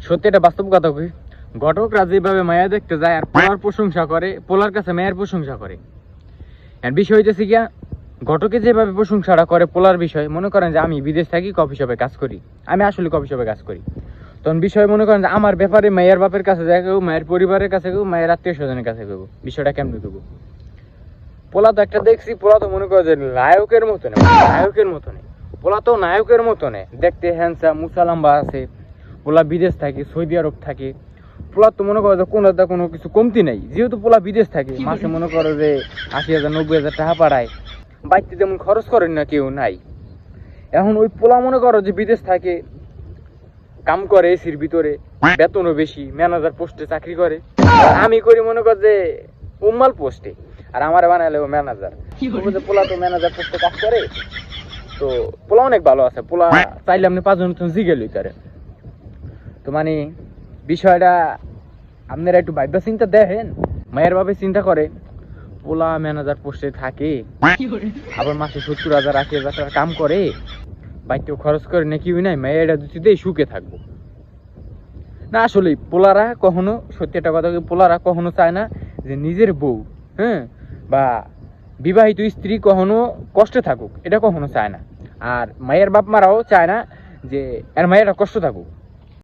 সত্যি এটা বাস্তব কথা কই, ঘটকরা যেভাবে মায়া দেখতে যায় আর পোলার প্রশংসা করে, পোলার কাছে মায়ের প্রশংসা করে। আর বিষয় হইতেছে গিয়া, ঘটকে যেভাবে প্রশংসাটা করে পোলার বিষয়, মনে করেন যে আমি বিদেশ থাকি, কফি শপে কাজ করি, আমি আসলে কফি শপে কাজ করি, তখন বিষয় মনে করেন যে আমার ব্যাপারে মায়ের বাপের কাছে যায় কেউ, মায়ের পরিবারের কাছে কেউ, মায়ের আত্মীয় স্বজনের কাছে কেউ, বিষয়টা কেমন কেউ। পোলা তো একটা দেখছি, পোলা তো মনে করে যে নায়কের মতো নেই, নায়কের মতো নেই, পোলা তো নায়কের মতো নেই, দেখতে হ্যান্ডসাম, মুসা লম্বা আছে, পোলা বিদেশ থাকে, সৌদি আরব থাকে, পোলা তো মনে করো যে কোনো কিছু কমতি নেই, যেহেতু পোলা বিদেশ থাকে, মাসে মনে করো যে 80,000 90,000 টাকা পাঠায়, বাড়িতে তেমন খরচ করেন না কেউ নাই। এখন ওই পোলা মনে করো যে বিদেশ থাকে, কাম করে এসির ভিতরে, বেতনও বেশি, ম্যানেজার পোস্টে চাকরি করে, আমি করি মনে কর যে উম্মাল পোস্টে, আর আমার বানালে ও ম্যানেজার। পোলা তো ম্যানেজার পোস্টে কাজ করে, তো পোলা অনেক ভালো আছে, পোলা চাইলে আপনি 5 জন জিগে লই করে। তো মানে বিষয়টা আপনারা একটু ভাববা চিন্তা দেখেন, মায়ের ভাবে চিন্তা করে পোলা ম্যানেজার পোস্টে থাকে, আবার মাসে 70,000 80,000 টাকা কাম করে, বাইতেও খরচ করে নাকি নাই, মেয়েরা দুটিতেই সুখে থাকবো না। আসলে পোলারা কখনো, সত্যি একটা কথা, পোলারা কখনো চায় না যে নিজের বউ, হ্যাঁ, বা বিবাহিত স্ত্রী কখনো কষ্টে থাকুক, এটা কখনো চায় না। আর মায়ের বাপ মারাও চায় না যে এর মায়েরা কষ্ট থাকুক।